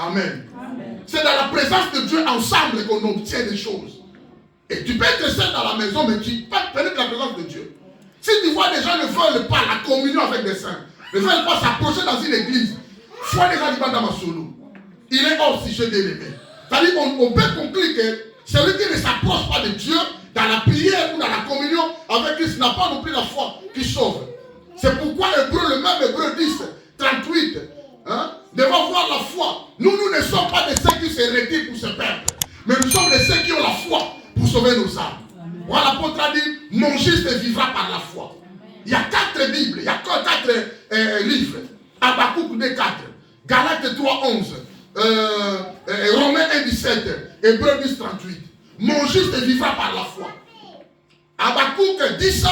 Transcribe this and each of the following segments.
Amen. C'est dans la présence de Dieu ensemble qu'on obtient des choses. Et tu peux être seul dans la maison, mais tu peux pénétrer la présence de Dieu. Si tu vois des gens ne veulent pas la communion avec des saints, ne veulent pas s'approcher dans une église, foi des gens dans ma solo. Il est hors sujet de l'aimer. C'est-à-dire qu'on peut conclure que celui qui ne s'approche pas de Dieu dans la prière ou dans la communion avec Christ n'a pas non plus la foi qui sauve. C'est pourquoi le même Hébreu 10, 38, devant voir la foi. Nous ne sommes pas de ceux qui se retirent pour se perdre, mais nous sommes de ceux qui ont la foi pour sauver nos âmes. Voilà, l'apôtre a dit, mon juste vivra par la foi. Il y a 4 Bibles, il y a 4 livres. Habakkuk 2, 4, Galates 3, 11, Romains 1, 17, Hébreux 10, 38. Mon juste vivra par la foi. Habakkuk dit ça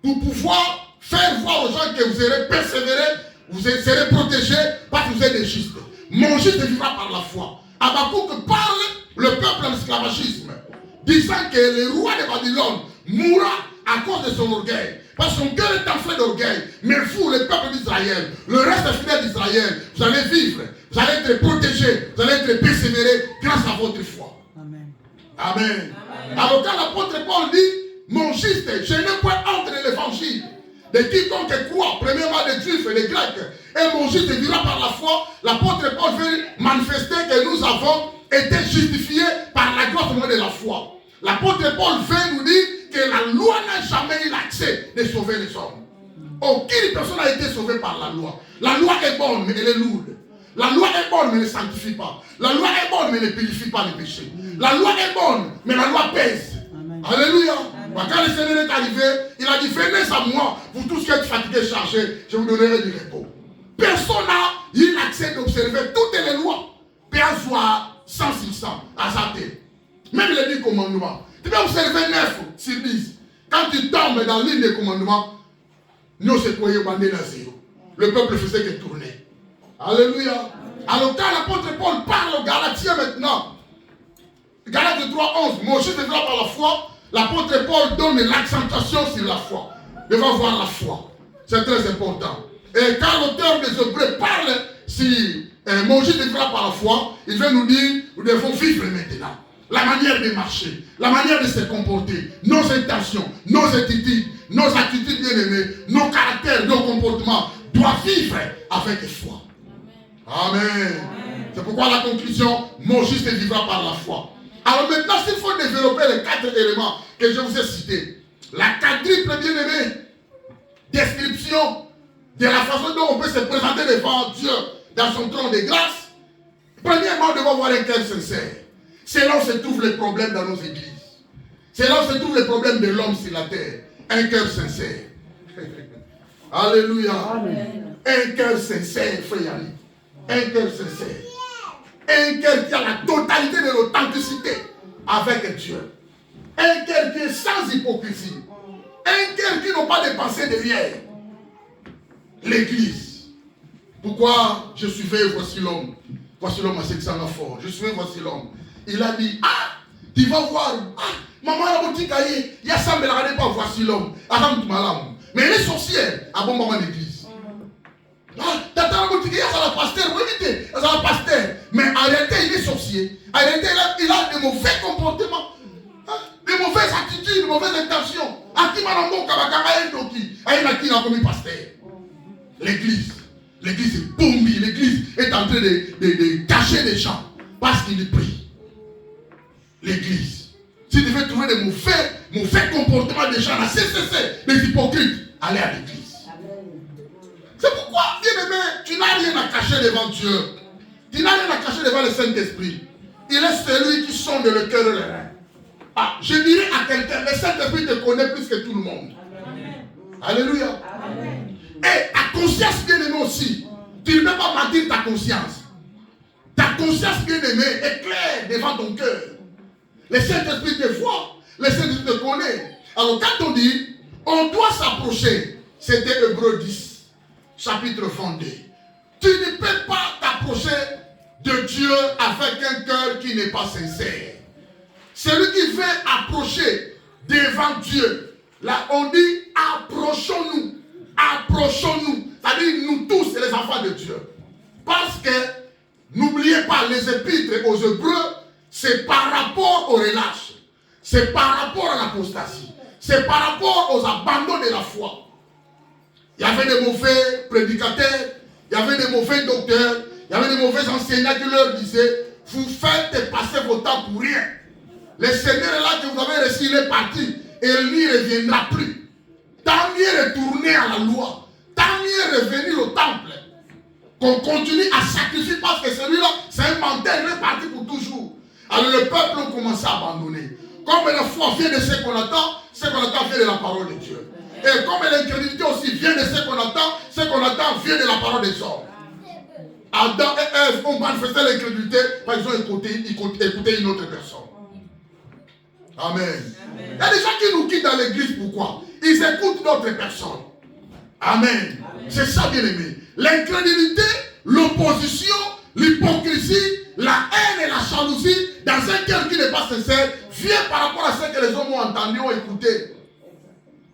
pour pouvoir faire voir aux gens que vous serez persévérés, vous serez protégés parce que vous êtes des justes. Mon juste vivra par la foi. Habakkuk parle le peuple en esclavagisme, disant que le roi de Babylone mourra à cause de son orgueil. Parce que son cœur est enflé d'orgueil. Mais vous, le peuple d'Israël, le reste fidèle d'Israël, vous allez vivre, vous allez être protégés, vous allez être persévérés grâce à votre foi. Amen. Amen. Alors quand l'apôtre Paul dit, mon juste, je n'ai point entre l'évangile de quiconque croit, premièrement les Juifs et les Grecs, et mon juste vivra par la foi. L'apôtre Paul veut manifester que nous avons été justifiés par la grâce de la foi. L'apôtre Paul veut nous dire que la loi n'a jamais eu l'accès de sauver les hommes. Aucune personne n'a été sauvée par la loi. La loi est bonne, mais elle est lourde. La loi est bonne, mais elle ne sanctifie pas. La loi est bonne, mais elle ne purifie pas les péchés. La loi est bonne, mais la loi pèse. Amen. Alléluia. Amen. Quand le Seigneur est arrivé, il a dit, venez à moi, vous tous qui êtes fatigués, chargés, je vous donnerai du repos. Personne n'a eu l'accès d'observer toutes les lois. Père soit 100 sur 100 à sa tête. Même les 10 commandements. Tu peux observer 9 sur 10. Quand tu tombes dans l'île des commandements, nous se croyons bandés dans zéro. Le peuple faisait que tourner. Alléluia. Alors quand l'apôtre Paul parle aux Galatiens maintenant, Galates 3, 11, mon juste vivra par la foi, l'apôtre Paul donne l'accentuation sur la foi. Il va voir la foi. C'est très important. Et quand l'auteur des Hébreux parle si mon juste vivra par la foi, il veut nous dire, nous devons vivre maintenant. La manière de marcher, la manière de se comporter, nos intentions, nos attitudes bien aimées, nos caractères, nos comportements doivent vivre avec foi. Amen. Amen. C'est pourquoi la conclusion, mon juste vivra par la foi. Alors maintenant, s'il faut développer les 4 éléments que je vous ai cités, la quadruple bien aimée description de la façon dont on peut se présenter devant Dieu dans son trône de grâce, premièrement, nous devons avoir un cœur sincère. C'est là où se trouvent les problèmes dans nos églises. C'est là où se trouvent les problèmes de l'homme sur la terre. Un cœur sincère. Alléluia. Amen. Un cœur sincère, frère Yannick. Un cœur sincère. Un cœur qui a la totalité de l'authenticité avec Dieu. Un cœur qui est sans hypocrisie. Un cœur qui n'a pas de pensée derrière. L'église. Pourquoi je suivais, voici l'homme. Voici l'homme à 600 ans fort. Je suivais, voici l'homme. Il a dit, tu vas voir, maman la boutique aïe, il y a ça, mais regardez pas, voici l'homme. Mais elle est sorcière, à bon moment d'église. T'attends la boutique, il y a ça la pasteur, oui, vite, ça la pasteur. Mais en réalité, il est sorcier. En réalité, il a de mauvais comportements, de mauvaises attitudes, de mauvaises intentions. L'église. L'église est bombée, l'église est en train de cacher les gens parce qu'il prie. L'église. Si tu veux trouver des mauvais comportements des gens, des hypocrites, allez à l'église. C'est pourquoi, bien aimé, tu n'as rien à cacher devant Dieu. Tu n'as rien à cacher devant le Saint-Esprit. Il est celui qui sonde le cœur et les reins. Je dirais à quelqu'un, le Saint-Esprit te connaît plus que tout le monde. Amen. Alléluia. Amen. Et ta conscience bien aimée aussi. Tu ne peux pas mentir ta conscience. Ta conscience bien aimée est claire devant ton cœur. Le Saint-Esprit te voit, le Saint-Esprit te connaît. Alors quand on dit, on doit s'approcher, c'était Hébreux 10, chapitre 22. Tu ne peux pas t'approcher de Dieu avec un cœur qui n'est pas sincère. Celui qui veut approcher devant Dieu, là on dit, approchons-nous. Approchons-nous. C'est-à-dire nous tous les enfants de Dieu. Parce que, n'oubliez pas les épîtres aux Hébreux, c'est par rapport aux relâches. C'est par rapport à l'apostasie. C'est par rapport aux abandons de la foi. Il y avait des mauvais prédicateurs, il y avait des mauvais docteurs, il y avait des mauvais enseignants qui leur disaient, vous faites passer votre temps pour rien. Le Seigneur est là que vous avez reçu, il est parti et il n'y reviendra plus. Tant mieux retourner à la loi, tant mieux revenir au temple. Qu'on continue à sacrifier parce que celui-là, c'est un menteur, il est parti pour toujours. Alors le peuple a commencé à abandonner. Comme la foi vient de ce qu'on attend vient de la parole de Dieu. Et comme l'incrédulité aussi vient de ce qu'on attend vient de la parole des hommes. Adam et Ève ont manifesté l'incrédulité parce qu'ils ont écouté une autre personne. Amen. Il y a des gens qui nous quittent dans l'église, pourquoi? Ils écoutent d'autres personnes. Amen. C'est ça, bien aimé. L'incrédulité, l'opposition, l'hypocrisie, la haine et la jalousie dans un cœur qui n'est pas sincère vient par rapport à ce que les hommes ont entendu, ont écouté.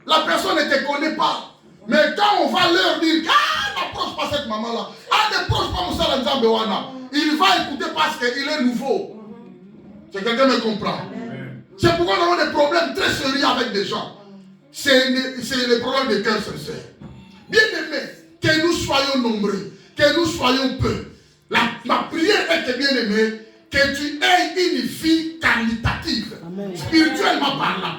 La personne ne te connaît pas. Mais quand on va leur dire, n'approche pas cette maman-là, n'approche pas Moussa Nzambewana, il va écouter parce qu'il est nouveau. C'est quelqu'un qui me comprend. C'est pourquoi nous avons des problèmes très sérieux avec des gens. C'est le problème des cœurs sincères. Bien aimé, que nous soyons nombreux, que nous soyons peu. Ma prière est que, bien aimé, que tu aies une vie qualitative, spirituellement parlant.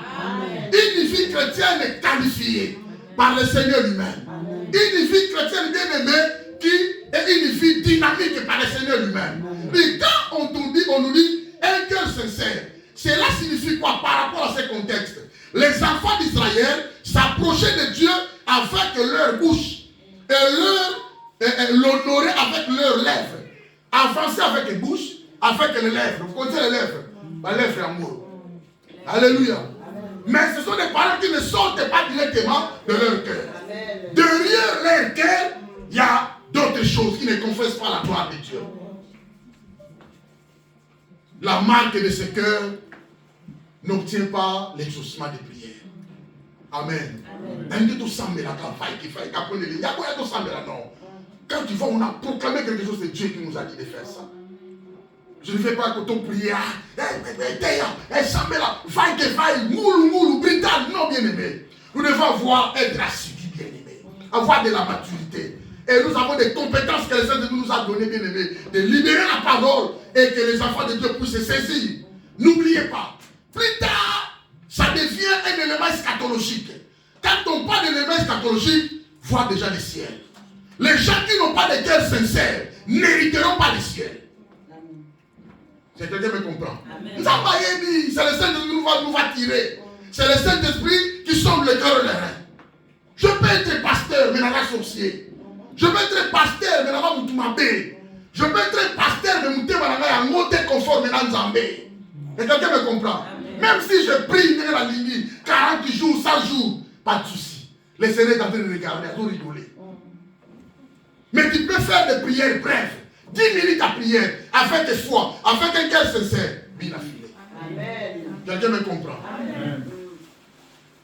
Une vie chrétienne qualifiée par le Seigneur lui-même. Une vie chrétienne, bien aimée, qui est une vie dynamique par le Seigneur lui-même. Et quand on nous dit un cœur sincère, cela signifie quoi par rapport à ce contexte? Les enfants d'Israël s'approchaient de Dieu avec leur bouche et l'honorer avec leurs lèvres. Avancer avec les bouches, avec les lèvres. Vous connaissez les lèvres? La lèvre est amour. Alléluia. Mais ce sont des paroles qui ne sortent pas directement de leur cœur. Derrière leur cœur, il y a d'autres choses qui ne confessent pas la gloire de Dieu. La marque de ce cœur n'obtient pas l'exaucement des prières. Amen. Quand tu vois, on a proclamé quelque chose, c'est Dieu qui nous a dit de faire ça. Je ne fais pas que ton prière, non, bien aimé. Nous devons avoir, être assidus, bien aimé. Avoir de la maturité. Et nous avons des compétences que le Seigneur nous a données, bien aimé, de libérer la parole et que les enfants de Dieu puissent se saisir. N'oubliez pas, plus tard, ça devient un élément eschatologique. Quand on parle d'élément eschatologique, vois déjà le ciel. Les gens qui n'ont pas de cœur sincère n'hériteront pas le ciel. C'est quelqu'un qui me comprend. C'est le Saint-Esprit qui nous va tirer. C'est le Saint-Esprit qui sonde le cœur et les reins. Je peux être pasteur, mais n'a pas sorcier. Je peux être pasteur, mais n'a pas moutoumabé. Je peux être pasteur, mais moutoumabé n'a pas monté conforme dans Nzambé. Et quelqu'un me comprend. Même si je prie dans la ligne 40 jours, 100 jours, pas de souci. Le Seigneur est en train de regarder, à tout rigoler. Mais tu peux faire des prières brèves. 10 minutes à prière, avec foi, avec un cœur sincère, bien affilé. Quelqu'un me comprend. Amen.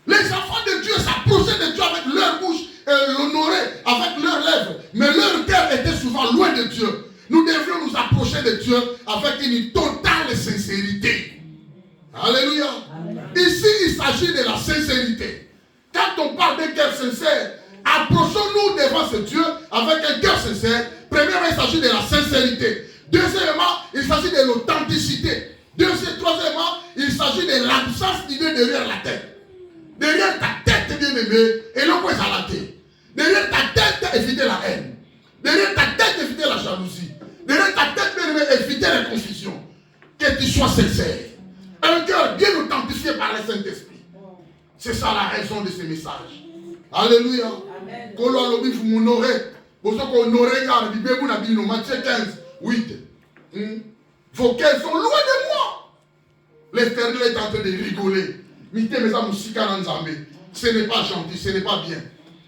Les enfants de Dieu s'approchaient de Dieu avec leur bouche et l'honoraient avec leurs lèvres. Mais leur cœur était souvent loin de Dieu. Nous devions nous approcher de Dieu avec une totale sincérité. Alléluia. Amen. Ici, il s'agit de la sincérité. Quand on parle d'un cœur sincère, approchons-nous devant ce Dieu avec un cœur sincère. Premièrement, il s'agit de la sincérité. Deuxièmement, il s'agit de l'authenticité. Troisièmement, il s'agit de l'absence d'idée derrière la tête. Derrière ta tête, bien aimé, et non pas à la tête. Derrière ta tête, éviter la haine. Derrière ta tête, éviter la jalousie. Derrière ta tête, bien aimé, éviter la confusion. Que tu sois sincère. Un cœur bien authentifié par le Saint-Esprit. C'est ça la raison de ce message. Alléluia. Amen. Pour ceux qu'on aurait gardé, Matthieu 15, 8. Vos cœurs sont loin de moi. L'Éternel est en train de rigoler. Ce n'est pas gentil, ce n'est pas bien.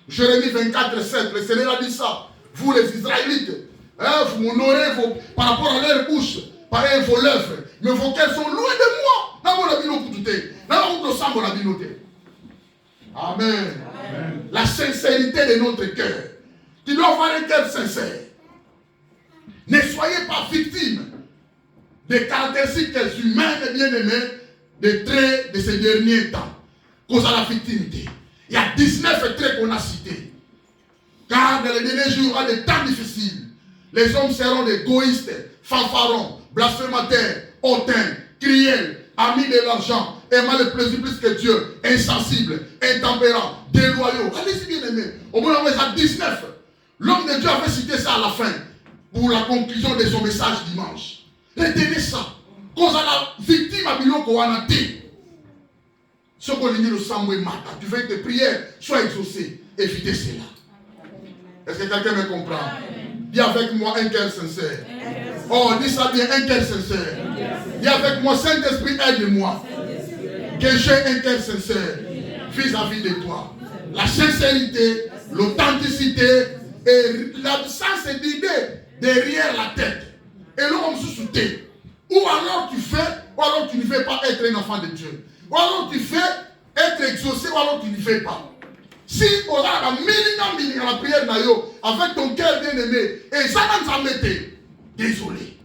Jérémie 24, 7, le Seigneur a dit ça. Vous les Israélites, vous m'honorez par rapport à leur bouche, par vos lèvres. Mais vos cœurs sont loin de moi. Amen. Amen. La sincérité de notre cœur. Tu dois avoir un cœur sincère. Ne soyez pas victime des caractéristiques humaines et bien-aimées, des traits de ces derniers temps. Cause à la victimité. Il y a 19 traits qu'on a cités. Car dans les derniers jours, il y aura des temps difficiles. Les hommes seront des égoïstes, fanfarons, blasphémateurs, hautains, criels, amis de l'argent, aimant le plaisir plus que Dieu, insensibles, intempérants, déloyaux. Allez-y bien aimés. Au moins, on a 19. L'homme de Dieu avait cité ça à la fin, pour la conclusion de son message dimanche. Retenez ça. Cause à la victime à Biloko Wanate. Ce qu'on dit le Samoué Mata, tu veux que tes prières soient exaucées. Évitez cela. Est-ce que quelqu'un me comprend? Dis avec moi un cœur sincère. Oh, dis ça bien, un cœur sincère. Dis avec moi, Saint-Esprit, aide-moi. Que j'ai un cœur sincère vis-à-vis de toi. La sincérité, l'authenticité et l'absence d'idée derrière la tête. Et l'homme se soutient. Ou alors tu fais, ou alors tu ne fais pas être un enfant de Dieu. Ou alors tu fais être exaucé, ou alors tu ne fais pas. Si on a la prière avec ton cœur bien aimé, et ça n'a jamais été, désolé.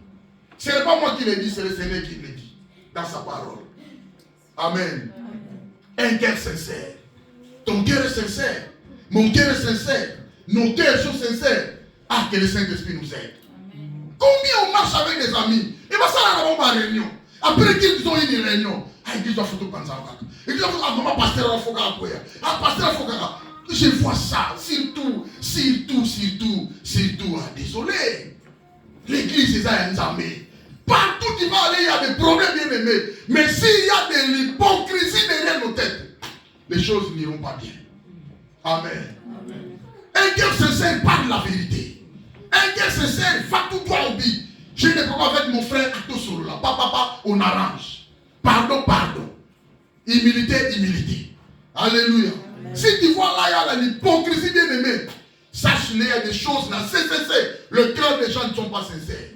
Ce n'est pas moi qui le dis, c'est le Seigneur qui le dit dans sa parole. Amen. Un cœur sincère. Ton cœur est sincère. Mon cœur est sincère. Nos cœurs sont sincères. Ah, que le Saint-Esprit nous aide. Combien on marche avec des amis? Et bien ça, là, on va à réunion. Après qu'ils ont une réunion. Ah, ils disent, photo comme ça. Ils disent, ah, maman, pasteur, il faut qu'on aille. Ah, pasteur, il faut qu'on aille. Je vois ça. Surtout. Ah, désolé. L'église, c'est un armée. Partout où tu vas aller, il y a des problèmes bien aimés. Mais s'il y a de l'hypocrisie derrière nos têtes, les choses n'iront pas bien. Amen. Un cœur sincère parle la vérité. Un cœur sincère va tout droit au but. J'ai des problèmes avec mon frère Ato Sorola. Papa, on arrange. Pardon. Humilité. Alléluia. Amen. Si tu vois là, il y a l'hypocrisie bien aimée, sache-le, il y a des choses là. Le cœur des gens ne sont pas sincères.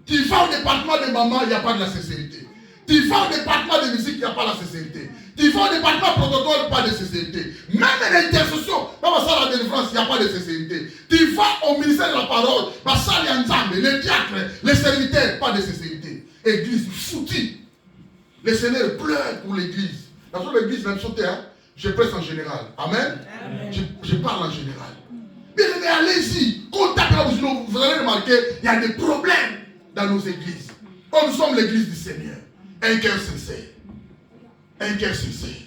Tu vas au département de maman, il n'y a pas de la sincérité. Tu vas au département de musique, il n'y a pas de la sincérité. Tu vas au département protocole, pas de sincérité. Même l'intercession, pas la délivrance, il n'y a pas de sincérité. Tu vas au ministère de la parole, les diacres, les serviteurs, pas de sincérité. Église foutue. Le Seigneur pleure pour l'église. Parce que l'église n'a pas sauté, hein? Je presse en général. Amen. Je parle en général. Mais allez-y. Vous allez remarquer, il y a des problèmes dans nos églises. Oh, nous sommes l'église du Seigneur. Un cœur sincère. Un cœur sincère.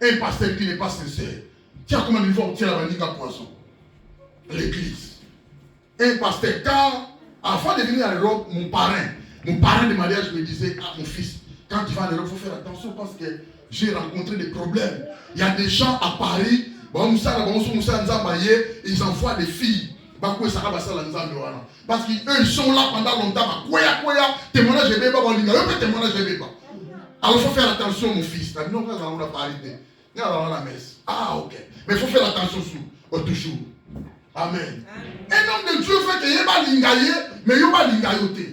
Un pasteur qui n'est pas sincère. Tiens, comment il va obtenir la vanille à poisson? L'église. Un pasteur, car avant de venir à l'Europe, mon parrain de mariage me disait, ah mon fils, quand tu vas en Europe, il faut faire attention parce que j'ai rencontré des problèmes. Il y a des gens à Paris, ils envoient des filles. Parce qu'eux sont là pendant longtemps. Témoignage de bébé, alors il faut faire attention, mon fils. Non, on n'a pas arrêté. On a la messe. Ah, ok. Mais il faut faire attention toujours. Amen. Un homme de Dieu fait que il n'y a pas d'ingaye, mais il n'y a pas d'ingayoté.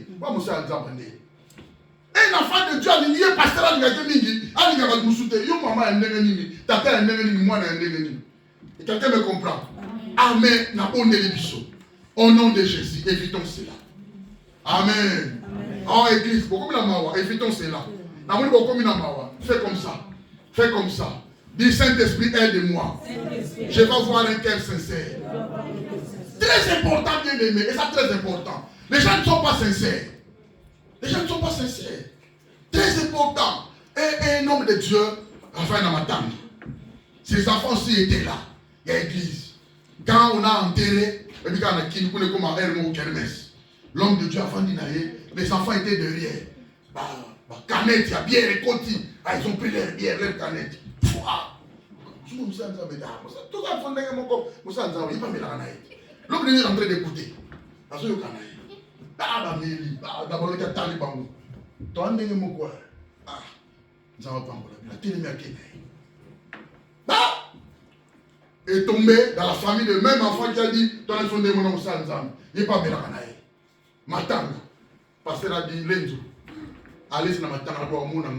Un enfant de Dieu, il y a pasteur à l'ingayoté. À l'ingayoté, il y a maman à l'ingayoté. Tata à l'ingayoté, moi à l'ingayoté. Et quelqu'un me comprend. Amen. Au nom de Jésus, évitons cela. Amen. En église, évitons cela. Fais comme ça. Dis Saint-Esprit, aide-moi. Je vais avoir un cœur sincère. Très important, bien aimé. Et ça, très important. Les gens ne sont pas sincères. Très important. Et un homme de Dieu, enfin, dans ma tante. Ses enfants aussi étaient là. Il y a l'église. Quand on a enterré, et puis quand on a quitté, on est comme un hermon kermesse. L'homme de Dieu a vendu d'ailleurs. Les enfants étaient derrière. Canette, il y a bière et côté. Ah, ils ont pris leur bière, leur canette. L'homme est en train d'écouter. Est tombé dans la famille de même enfant qui a dit ton enfant de mon nom il n'est pas bien. Matanga, pasteur a dit Lenzo, allez sur la matanga pour mon nom.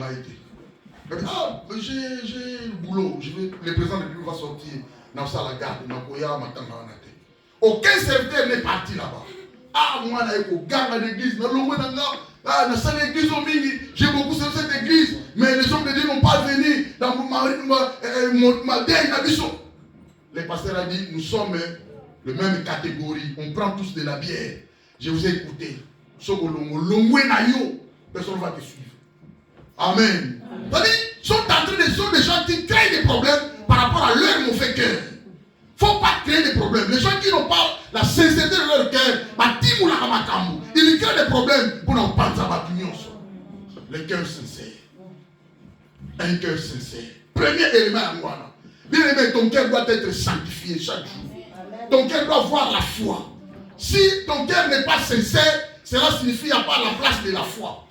Ah, j'ai le boulot, le président de République va sortir dans la garde, dans la matanga. Aucun serviteur n'est parti là-bas. Ah, moi, dans l'église, j'ai beaucoup sur cette église, mais les hommes de Dieu n'ont pas venu dans ma Les pasteurs ont dit, nous sommes de même catégorie, on prend tous de la bière. Je vous ai écouté. Personne ne va te suivre. Amen. C'est-à-dire, sont des gens qui créent des problèmes par rapport à leur mauvais cœur. Il ne faut pas créer des problèmes. Les gens qui n'ont pas la sincérité de leur cœur, ils créent des problèmes pour n'en pas savoir. Le cœur sincère. Un cœur sincère. Premier élément à moi. Bien aimé, ton cœur doit être sanctifié chaque jour. Ton cœur doit avoir la foi. Si ton cœur n'est pas sincère, cela signifie qu'il n'y a pas la place de la foi.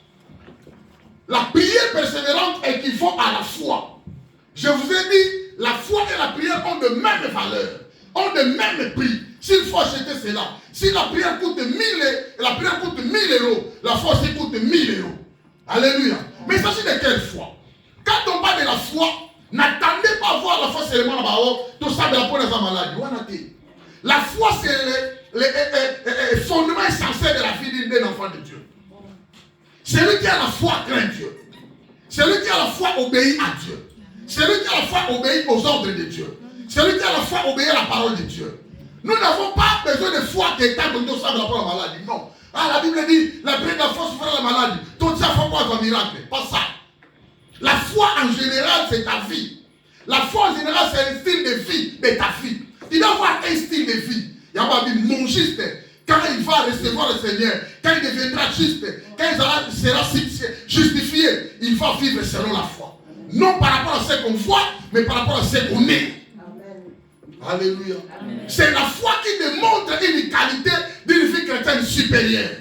La prière persévérante équivaut à la foi. Je vous ai dit, la foi et la prière ont de mêmes valeurs, ont de mêmes prix. S'il faut acheter cela, si la prière coûte 1000 euros, la foi aussi coûte 1000 euros. Alléluia. Mais il s'agit de quelle foi? Quand on parle de la foi, n'attendez pas à voir la foi seulement là-bas, tout ça de la peau de sa maladie. La foi, c'est le fondement essentiel de la vie d'un enfant de Dieu. Celui qui a la foi craint Dieu. Celui qui a la foi obéit à Dieu. Celui qui a la foi obéit aux ordres de Dieu. Celui qui a la foi obéit à la parole de Dieu. Nous n'avons pas besoin de foi qui est tant que nous sommes la maladie. Non. Ah, la Bible dit, la prière de la foi souffre la maladie. Tout ça, il faut pas un miracle. Pas ça. La foi en général, c'est ta vie. La foi en général, c'est un style de vie de ta vie. Il doit avoir un style de vie. Il y a pas dit mon juste. Quand il va recevoir le Seigneur, quand il deviendra juste, quand il sera justifié, il va vivre selon la foi. Non par rapport à ce qu'on voit, mais par rapport à ce qu'on est. Amen. Alléluia. C'est la foi qui démontre une qualité d'une vie chrétienne supérieure.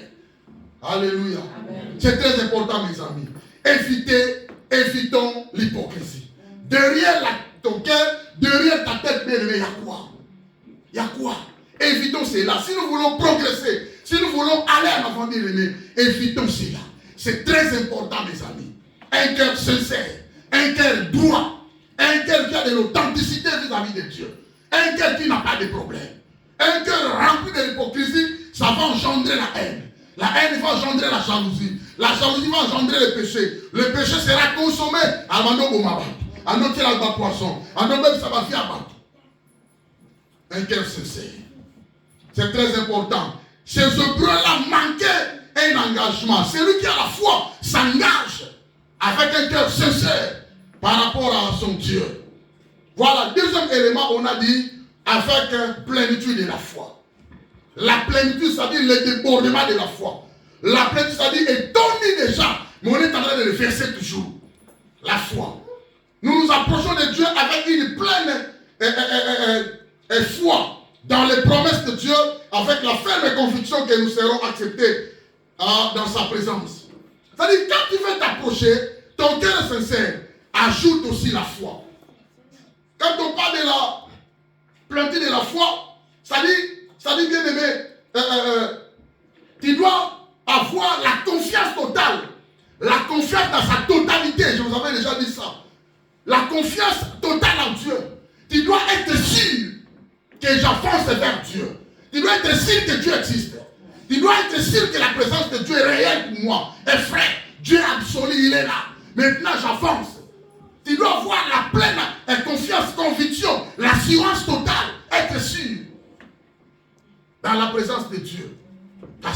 Alléluia. C'est très important, mes amis. Évitons l'hypocrisie. Derrière ton cœur, derrière ta tête, bien aimé, il y a quoi? Il y a quoi? Évitons cela. Si nous voulons progresser, si nous voulons aller en avant, bien aimé, évitons cela. C'est très important, mes amis. Un cœur sincère, un cœur droit, un cœur qui a de l'authenticité vis-à-vis de Dieu, un cœur qui n'a pas de problème, un cœur rempli de l'hypocrisie, ça va engendrer la haine. La haine va engendrer la jalousie. La jalousie va engendrer le péché. Le péché sera consommé à Mando Bomaba, à notre poisson, à notre même Sabafi Abat. Un cœur sincère. C'est très important. Ces Hébreux-là manquaient un engagement. Celui qui a la foi s'engage avec un cœur sincère par rapport à son Dieu. Voilà, deuxième élément, on a dit avec plénitude de la foi. La plénitude, c'est-à-dire le débordement de la foi. La plénitude, c'est-à-dire étonner des gens, mais on est en train de le verser toujours. La foi. Nous nous approchons de Dieu avec une pleine foi dans les promesses de Dieu, avec la ferme conviction que nous serons acceptés dans sa présence. C'est-à-dire, quand tu veux t'approcher, ton cœur est sincère, ajoute aussi la foi. Quand on parle de la plénitude de la foi, ça dit bien aimé, tu dois avoir la confiance totale. La confiance dans sa totalité, je vous avais déjà dit ça. La confiance totale en Dieu. Tu dois être sûr que j'avance vers Dieu. Tu dois être sûr que Dieu existe. Tu dois être sûr que la présence de Dieu est réelle pour moi. Et frère, Dieu est absolu, il est là. Maintenant, j'avance. Tu dois avoir la pleine confiance, conviction, l'assurance totale, être sûr dans la présence de Dieu. Car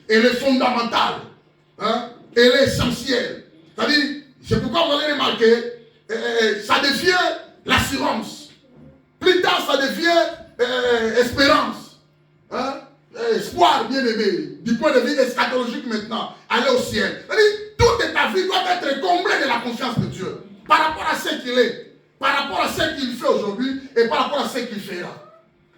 elle est fondamentale. Hein? Elle est essentielle. C'est-à-dire, c'est pourquoi vous allez remarquer, ça devient l'assurance. Plus tard, ça devient espérance. Hein? Espoir, bien aimé. Du point de vue eschatologique maintenant, aller au ciel. C'est-à-dire, toute ta vie doit être comblée de la confiance de Dieu. Par rapport à ce qu'il est, par rapport à ce qu'il fait aujourd'hui et par rapport à ce qu'il fera.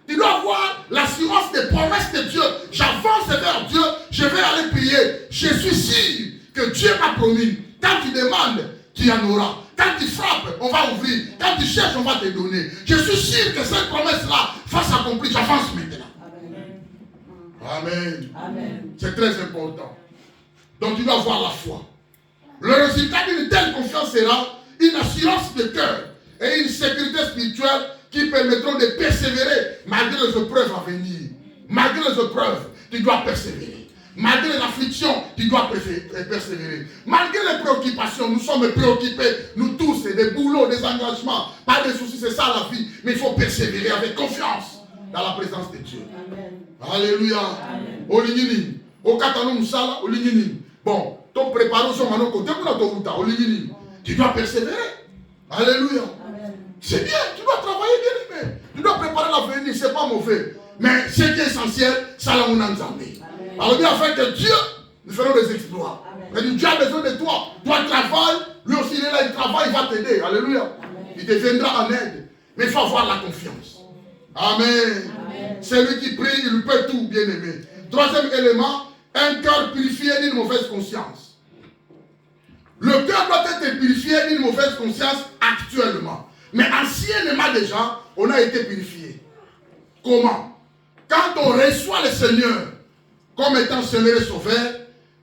Tu dois avoir l'assurance des promesses de Dieu. J'avance vers Dieu, je vais aller prier. Je suis sûr que Dieu m'a promis. Quand tu demandes, tu en auras. Quand tu frappes, on va ouvrir. Quand tu cherches, on va te donner. Je suis sûr que cette promesse-là va s'accomplir. J'avance maintenant. Amen. Amen. C'est très important. Donc tu dois avoir la foi. Le résultat d'une telle confiance sera une assurance de cœur et une sécurité spirituelle qui permettront de persévérer malgré les épreuves à venir. Malgré les épreuves. tu dois persévérer. Malgré l'affliction, tu dois persévérer. Malgré les préoccupations, nous sommes préoccupés, nous tous, des boulots, des engagements, pas des soucis, c'est ça la vie. Mais il faut persévérer avec confiance dans la présence de Dieu. Amen. Alléluia. Amen. Bon, ton préparation maintenant côté pour ton route, tu dois persévérer. Alléluia. C'est bien, tu dois travailler bien aimé. Tu dois préparer l'avenir, c'est pas mauvais. Mais ce qui est essentiel, c'est la monanzamé. Alors bien afin que Dieu nous ferons des exploits. Mais Dieu a besoin de toi. Toi travaille, lui aussi il est là, il travaille, il va t'aider. Alléluia. Amen. Il te viendra en aide. Mais il faut avoir la confiance. Amen. C'est lui qui prie, il peut tout, bien aimé. Troisième élément, un cœur purifié d'une mauvaise conscience. Le cœur doit être purifié d'une mauvaise conscience actuellement. Mais anciennement déjà, on a été purifié. Comment? Quand on reçoit le Seigneur comme étant Seigneur et Sauveur,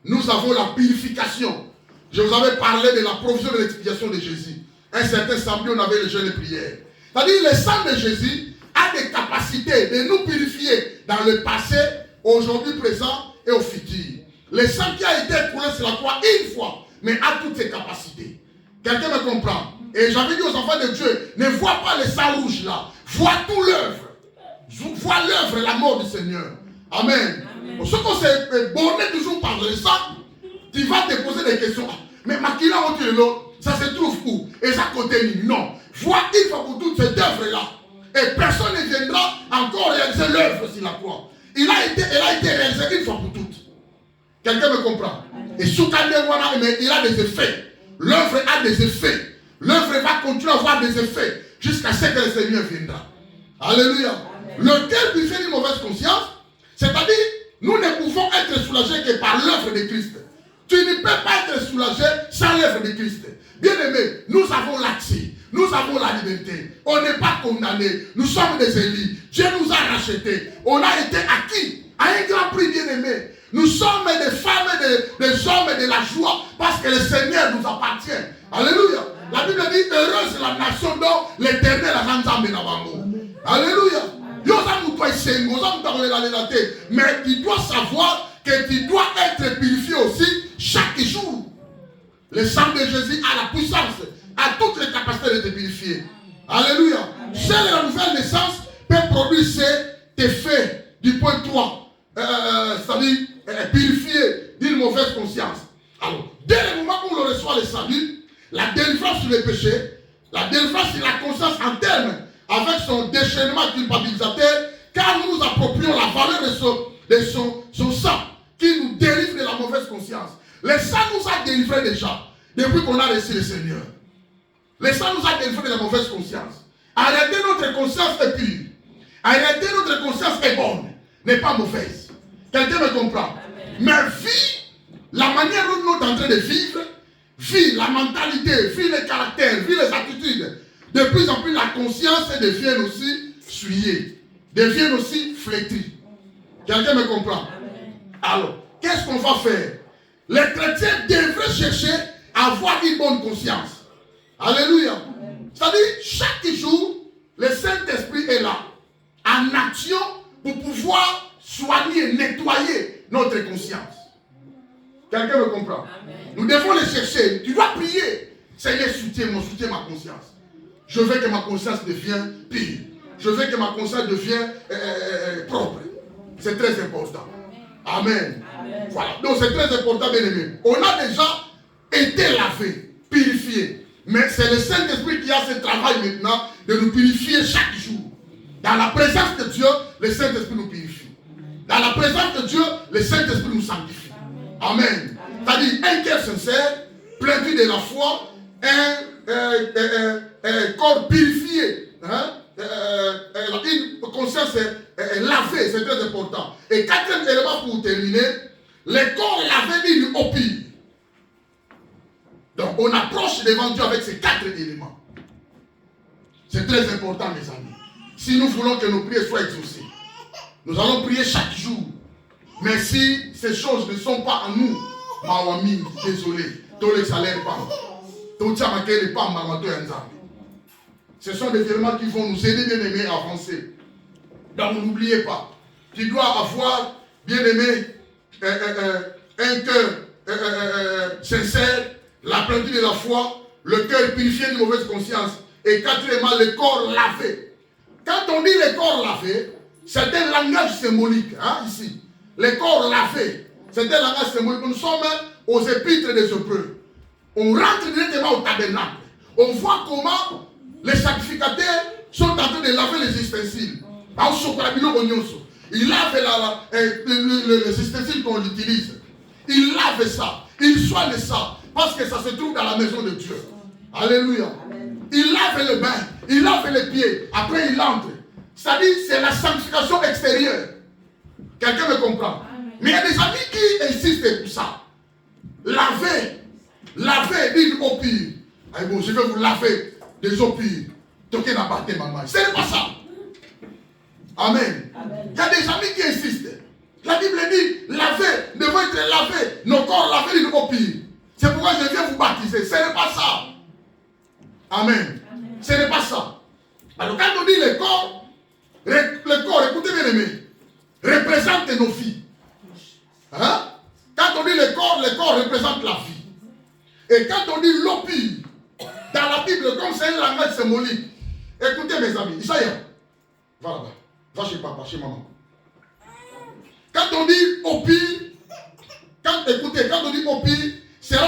nous avons la purification. Je vous avais parlé de la provision de l'expiation de Jésus. Un certain samedi, on avait le jeûne de prière. C'est-à-dire le sang de Jésus a des capacités de nous purifier dans le passé, aujourd'hui, présent et au futur. Le sang qui a été coulé sur la croix une fois, mais a toutes ses capacités. Quelqu'un me comprend? Et j'avais dit aux enfants de Dieu, ne vois pas le sang rouge là, vois tout l'œuvre. Vois l'œuvre et la mort du Seigneur. Amen. Pour ceux qu'on s'est borné toujours par le sang, tu vas te poser des questions. Mais Makila Otilo, ça se trouve où? Et ça continue. Non. Vois une fois pour toutes cette œuvre-là. Et personne ne viendra encore réaliser l'œuvre sur la croix. Elle a été réalisée une fois pour toutes. Quelqu'un me comprend? Et Soukandéwana, il a des effets. L'œuvre a des effets. L'œuvre va continuer à avoir des effets jusqu'à ce que le Seigneur viendra. Alléluia. Le cœur purifié d'une mauvaise conscience, c'est-à-dire, nous ne pouvons être soulagés que par l'œuvre de Christ. Tu ne peux pas être soulagé sans l'œuvre de Christ. Bien aimé, nous avons l'accès, nous avons la liberté. On n'est pas condamnés, nous sommes des élus. Dieu nous a rachetés. On a été acquis à un grand prix, bien aimé. Nous sommes des femmes, des hommes de la joie parce que le Seigneur nous appartient. Alléluia. La Bible dit, heureuse la nation dont l'Éternel a rendu Nabango. Alléluia. Mais tu dois savoir que tu dois être purifié aussi chaque jour. Le sang de Jésus a la puissance, a toutes les capacités de te purifier. Alléluia. Seule la nouvelle naissance peut produire cet effet du point 3. C'est-à-dire purifié d'une mauvaise conscience. Alors, dès le moment où l'on reçoit le salut, la délivrance sur le péché, la délivrance sur la conscience en termes avec son déchaînement culpabilisateur, car nous nous approprions la valeur de son sang qui nous délivre de la mauvaise conscience. Le sang nous a délivrés déjà depuis qu'on a reçu le Seigneur. Le sang nous a délivrés de la mauvaise conscience. Arrêtez, notre conscience est pure. Arrêtez, notre conscience est bonne, n'est pas mauvaise. Quelqu'un me comprend? Mais vie, la manière dont nous sommes en train de vivre, vie, la mentalité, vie le caractère, vie les attitudes, de plus en plus la conscience devient aussi souillée, devient aussi flétrie. Quelqu'un me comprend? Alors, qu'est-ce qu'on va faire? Les chrétiens devraient chercher à avoir une bonne conscience. Alléluia. C'est-à-dire, chaque jour, le Saint-Esprit est là, en action, pour pouvoir soigner, nettoyer notre conscience. Quelqu'un me comprend? Amen. Nous devons les chercher. Tu dois prier. Seigneur, soutiens ma conscience. Je veux que ma conscience devienne pure. Je veux que ma conscience devienne propre. C'est très important. Amen. Amen. Voilà. Donc c'est très important, bien aimé. On a déjà été lavé, purifié. Mais c'est le Saint-Esprit qui a ce travail maintenant de nous purifier chaque jour. Dans la présence de Dieu, le Saint-Esprit nous purifie. Dans la présence de Dieu, le Saint-Esprit nous sanctifie. Amen. C'est-à-dire un cœur sincère, plein de la foi, un corps purifié, hein? Une conscience lavée, c'est très important. Et quatrième élément pour terminer, le corps lavé dit au pire. Donc on approche devant Dieu avec ces 4 éléments. C'est très important, mes amis. Si nous voulons que nos prières soient exaucées, nous allons prier chaque jour. Mais si ces choses ne sont pas en nous, Mawami, désolé, tous les salaires pas. Ce sont des éléments qui vont nous aider, bien aimés, à avancer. Donc n'oubliez pas, tu dois avoir bien-aimé, un cœur sincère, la plénitude de la foi, le cœur purifié d'une mauvaise conscience, et quatrièmement, le corps lavé. Quand on dit le corps lavé, c'est un langage symbolique, hein, ici. Le corps lavé, c'est un langage symbolique. Nous sommes aux épîtres des Hébreux. On rentre directement au tabernacle. On voit comment les sacrificateurs sont en train de laver les ustensiles. Ils lavent les ustensiles qu'on utilise. Ils lavent ça. Ils soignent ça. Parce que ça se trouve dans la maison de Dieu. Alléluia. Ils lavent le bain. Ils lavent les pieds. Après, ils entrent. C'est-à-dire, c'est la sanctification extérieure. Quelqu'un me comprend? Mais il y a des amis qui insistent pour ça. Laver, dit eau pure. Ah bon, je vais vous laver des eaux pures. Toquez dans bâtiment, maman. Ce n'est pas ça. Amen. Il y a des amis qui insistent. La Bible dit, laver, devons être lavés. Nos corps lavés d'une eau pure. C'est pourquoi je viens vous baptiser. Ce n'est pas ça. Amen. Ce n'est pas ça. Alors quand on dit le corps, écoutez bien aimé, représente nos vies. Hein? Quand on dit le corps représente la vie. Et quand on dit l'eau pure, dans la Bible, comme c'est un langage symbolique, écoutez mes amis, Isaïa, va là-bas, va chez papa, chez maman. Quand on dit eau pure, quand on dit eau pure, cela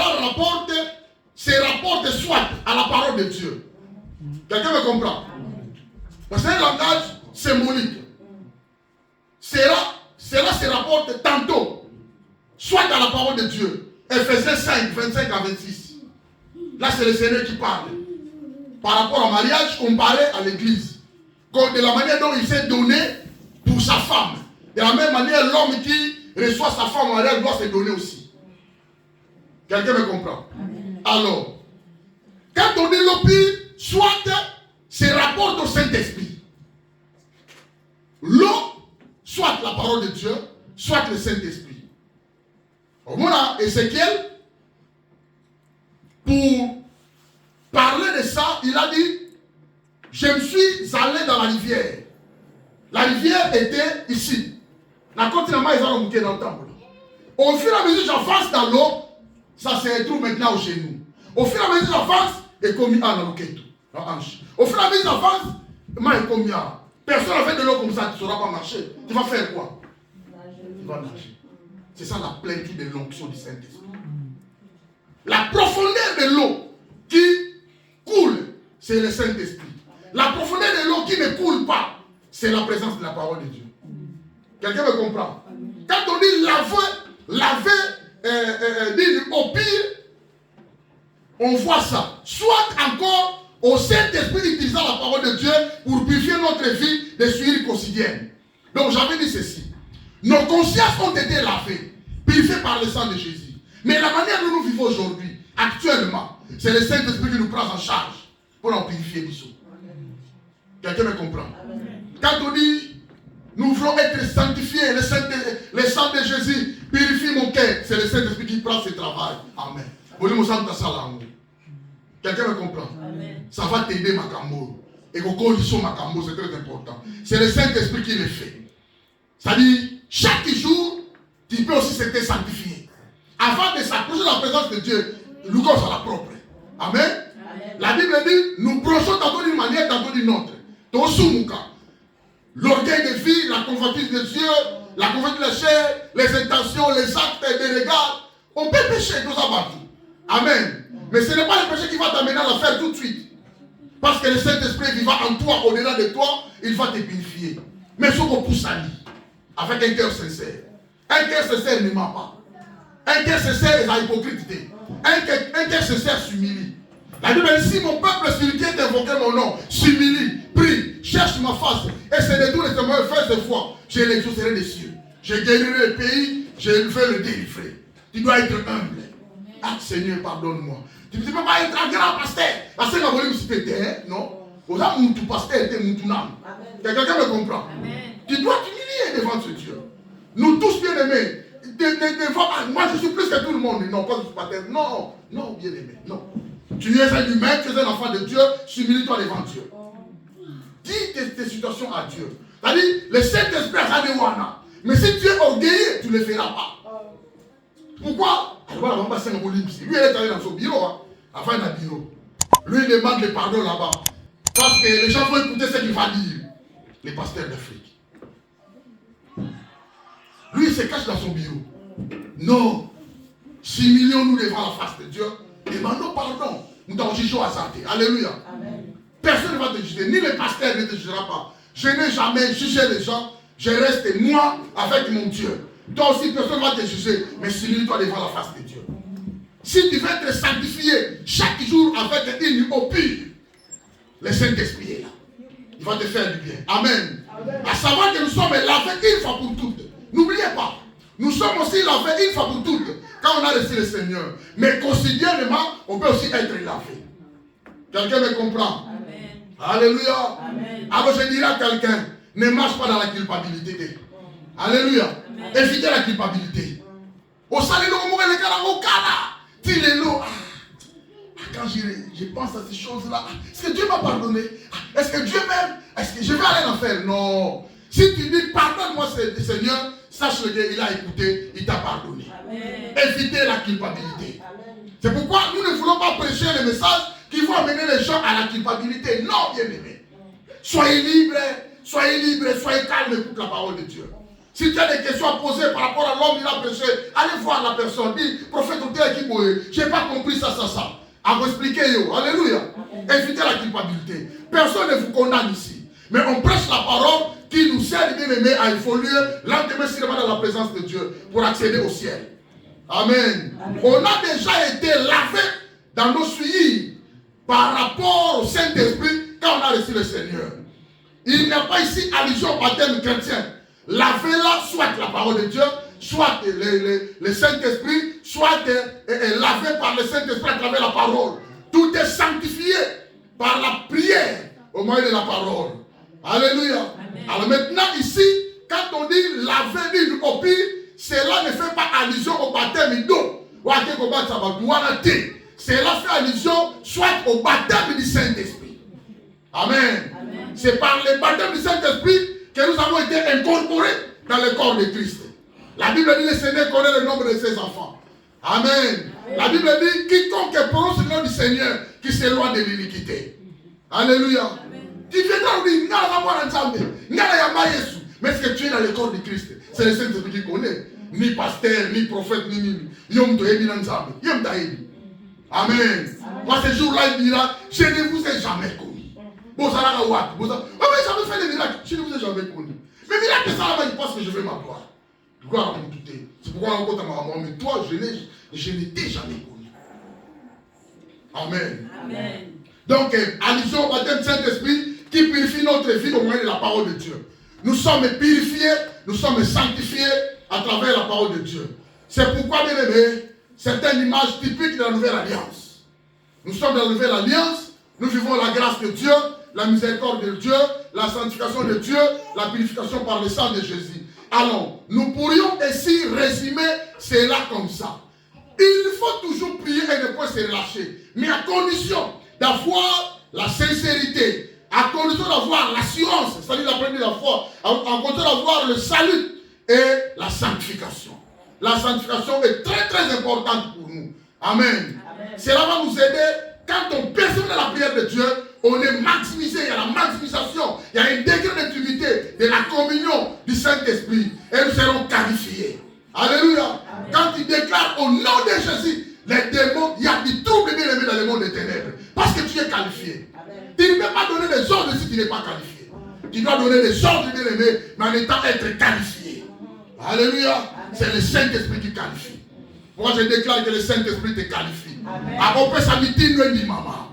rapporte soit à la parole de Dieu. Quelqu'un me comprend? Parce que c'est un langage symbolique. Cela se rapporte tantôt, soit à la parole de Dieu. Ephésiens 5, 25 à 26. Là, c'est le Seigneur qui parle. Par rapport au mariage comparé à l'église. De la manière dont il s'est donné pour sa femme. De la même manière, l'homme qui reçoit sa femme en mariage doit se donner aussi. Quelqu'un me comprend? Alors, quand on dit l'eau pure, soit se rapporte au Saint-Esprit. L'eau, soit la parole de Dieu, soit le Saint-Esprit. Au moment Ézéchiel, pour parler de ça, il a dit, je me suis allé dans la rivière. La rivière était ici. La continent, ils ont monté dans le temple. Au fur et à mesure que j'avance dans l'eau, ça se retrouve maintenant au genou. Au fur et à mesure que j'avance, et comme dans le ketu, dans la hanche. Au fur et à mesure que j'avance, moi, et comme personne n'a fait de l'eau comme ça, tu ne sauras pas marcher. Tu vas faire quoi? Tu vas nager. C'est ça la plénitude de l'onction du Saint-Esprit. La profondeur de l'eau qui coule, c'est le Saint-Esprit. La profondeur de l'eau qui ne coule pas, c'est la présence de la parole de Dieu. Quelqu'un me comprend? Quand on dit laver, dit au pire, on voit ça. Soit encore au Saint-Esprit utilisant la parole de Dieu pour purifier notre vie de suivi quotidienne. Donc j'avais dit ceci. Nos consciences ont été lavées, purifiées par le sang de Jésus. Mais la manière dont nous vivons aujourd'hui, actuellement, c'est le Saint-Esprit qui nous prend en charge pour en purifier les choses. Quelqu'un me comprend? Quand on dit, nous voulons être sanctifiés, le sang de Jésus purifie mon cœur, c'est le Saint-Esprit qui prend ce travail. Amen. Quelqu'un me comprend? Amen. Ça va t'aider, Macambo. Et Macambo, c'est très important. C'est le Saint-Esprit qui le fait. C'est-à-dire, chaque jour, tu peux aussi s'être sanctifié. Avant de s'approcher de la présence de Dieu, nous sommes à la propre. Amen. Amen. La Bible dit, nous brochons tantôt d'une manière, tantôt d'une autre. L'orgueil de vie, la convoitise de Dieu, la convoitise de la chair, les intentions, les actes et les regards. On peut pécher tout ça partout. Amen. Mais ce n'est pas le péché qui va t'amener à la faire tout de suite. Parce que le Saint-Esprit vivant en toi, au-delà de toi, il va te purifier. Mais ce qu'on pousse à lui, avec un cœur sincère. Un cœur sincère ne ment pas. Un cœur sincère est la hypocrite. Un cœur sincère s'humilie. La Bible dit, si mon peuple sur lequel invoqué mon nom s'humilie, prie, cherche ma face et se détourne de ses mauvaises faire ses foi, je l'exaucerai des cieux. Je guérirai le pays, je vais le délivrer. Tu dois être humble. Ah Seigneur, pardonne-moi. Tu ne peux pas être un grand pasteur. Parce que la volée c'était, non? Aux gens, mon pasteur était mon âme. Quelqu'un me comprend? Tu dois t'humilier devant ce Dieu. Nous tous bien aimés. Moi je suis plus que tout le monde. Non, pas du pasteur. Non, non, bien aimé. Non. Tu es un humain, tu es un enfant de Dieu, humilie-toi devant Dieu. Dis tes situations à Dieu. C'est-à-dire, le Saint-Esprit a Zadewana. Mais si tu es orgueilleux, tu ne le feras pas. Pourquoi? Lui, il est allé dans son bureau. Hein. Enfin, dans le bureau. Lui, il demande le pardon là-bas. Parce que les gens vont écouter ce qu'il va dire. Les pasteurs d'Afrique. Lui, il se cache dans son bureau. Non. S'humilions-nous devant la face de Dieu. Demandons pardon. Nous t'en jugeons à santé. Alléluia. Amen. Personne ne va te juger. Ni le pasteur ne te jugera pas. Je n'ai jamais jugé les gens. Je reste moi avec mon Dieu. Toi aussi, personne ne va te juger. Mais humilie-toi devant la face de Dieu. Si tu veux te sanctifier chaque jour avec une eau pure, le Saint-Esprit est là. Il va te faire du bien. Amen. Amen. À savoir que nous sommes lavés une fois pour toutes. N'oubliez pas. Nous sommes aussi lavés une fois pour toutes. Quand on a reçu le Seigneur. Mais quotidiennement, on peut aussi être lavé. Quelqu'un me comprend? Amen. Alléluia. Amen. Alors je dirais à quelqu'un, ne marche pas dans la culpabilité. Alléluia. Évitez la culpabilité. Au salut, quand je pense à ces choses-là, est-ce que Dieu m'a pardonné? Est-ce que Dieu m'aime? Est-ce que je vais aller en enfer? Non. Si tu dis pardonne-moi Seigneur, sache qu'il a écouté, il t'a pardonné. Amen. Évitez la culpabilité. C'est pourquoi nous ne voulons pas prêcher les messages qui vont amener les gens à la culpabilité. Non, bien-aimés. Soyez libres, soyez calmes, écoute la parole de Dieu. Si tu as des questions à poser par rapport à l'homme, il a prêché, allez voir la personne, dis, prophète, je n'ai pas compris ça. À vous expliquer, alléluia. Évitez la culpabilité. Personne ne vous condamne ici. Mais on prêche la parole qui nous sert, bien aimé, à évoluer lentement dans la présence de Dieu pour accéder au ciel. Amen. Amen. On a déjà été lavé dans nos souillures par rapport au Saint-Esprit quand on a reçu le Seigneur. Il n'y a pas ici allusion au baptême chrétien. Lavez-la, soit la parole de Dieu, soit le Saint-Esprit, soit lavé par le Saint-Esprit à travers la parole. Tout est sanctifié par la prière au moyen de la parole. Alléluia. Amen. Alors maintenant ici, quand on dit laver d'une copie, cela ne fait pas allusion au baptême d'eau. Cela fait allusion soit au baptême du Saint-Esprit. Amen. Amen. C'est par le baptême du Saint-Esprit que nous avons été incorporés dans le corps de Christ. La Bible dit le Seigneur connaît le nombre de ses enfants. Amen. Amen. La Bible dit quiconque prononce le nom du Seigneur qui s'éloigne de l'iniquité. Alléluia. Tu viendras nous dire, mais est-ce que tu es dans le corps de Christ? C'est le Saint-Esprit qui connaît. Ni pasteur, ni prophète, ni. Amen. Moi, ce jour-là, il dira, je ne vous ai jamais connu. Bon, ça n'a pas jamais fait des miracles. Je ne vous ai jamais connu. Mais miracle, ça là-bas, il pense que je vais m'avoir. Gloire à mon douter. C'est pourquoi on compte à ma maman. Mais toi, je ne t'ai jamais connu. Amen. Amen. Donc, allusion au baptême du Saint-Esprit qui purifie notre vie au moyen de la parole de Dieu. Nous sommes purifiés, nous sommes sanctifiés à travers la parole de Dieu. C'est pourquoi, bien aimé, c'est une image typique de la nouvelle alliance. Nous sommes dans la nouvelle alliance, nous vivons la grâce de Dieu, la miséricorde de Dieu, la sanctification de Dieu, la purification par le sang de Jésus. Alors, nous pourrions ainsi résumer cela comme ça. Il faut toujours prier et ne pas se relâcher, mais à condition d'avoir la sincérité, à condition d'avoir l'assurance, c'est-à-dire la première de la foi, à condition d'avoir le salut et la sanctification. La sanctification est très très importante pour nous. Amen. Amen. Cela va nous aider quand on persévère dans la prière de Dieu. On est maximisé, il y a la maximisation, il y a un degré d'intimité de la communion du Saint-Esprit et nous serons qualifiés. Alléluia. Amen. Quand il déclare au nom de Jésus, les démons, il y a du trouble bien aimé dans le monde des ténèbres parce que tu es qualifié. Amen. Tu ne peux pas donner des ordres si tu n'es pas qualifié. Amen. Tu dois donner des ordres bien aimé, mais en étant être qualifié. Amen. Alléluia. Amen. C'est le Saint-Esprit qui qualifie. Moi je déclare que le Saint-Esprit te qualifie. On peut s'habiter nous maman.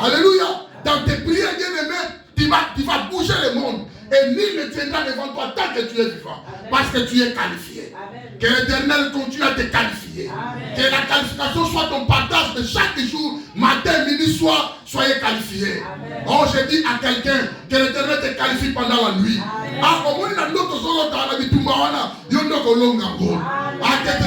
Alléluia. Dans tes prières bien-aimées, tu vas bouger le monde. Et nul ne tiendra devant toi tant que tu es vivant. Parce que tu es qualifié. Amen. Que l'Éternel continue à te qualifier. Amen. Que la qualification soit ton partage de chaque jour, matin, midi, soir, soyez qualifiés. Amen. Oh, je dis à quelqu'un que l'Éternel te qualifie pendant la nuit. Ah, au moins, il y a d'autres zones dans la vie, tout le monde,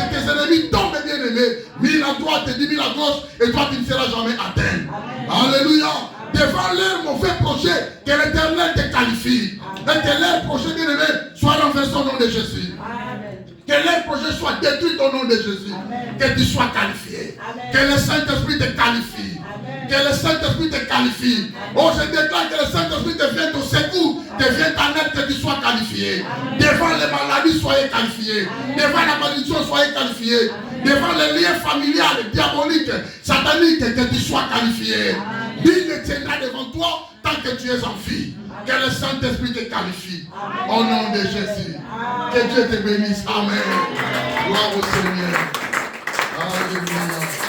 tes ennemis tombent bien aimés, mille à droite et 10 000 à gauche, et toi tu ne seras jamais atteint. Alléluia. Devant leur mauvais projet, que l'Éternel te qualifie. Et que leur leurs projets bien-aimés soient renversés au nom de Jésus. Que leurs projets soient détruits au nom de Jésus. Amen. Que tu sois qualifié. Amen. Que le Saint-Esprit te qualifie. Amen. Que le Saint-Esprit te qualifie. Amen. Oh, je déclare que le Saint-Esprit te vienne au secours, te vienne en aide, que tu sois qualifié. Amen. Devant les maladies, soyez qualifiés. Amen. Devant la malédiction, soyez qualifiés. Amen. Devant les liens familiales, diaboliques, sataniques, que tu sois qualifié. Dieu ne tiendra devant toi tant que tu es en vie. Que le Saint-Esprit te qualifie. Amen. Au nom de Jésus. Amen. Que Dieu te bénisse. Amen. Gloire au Seigneur. Alléluia.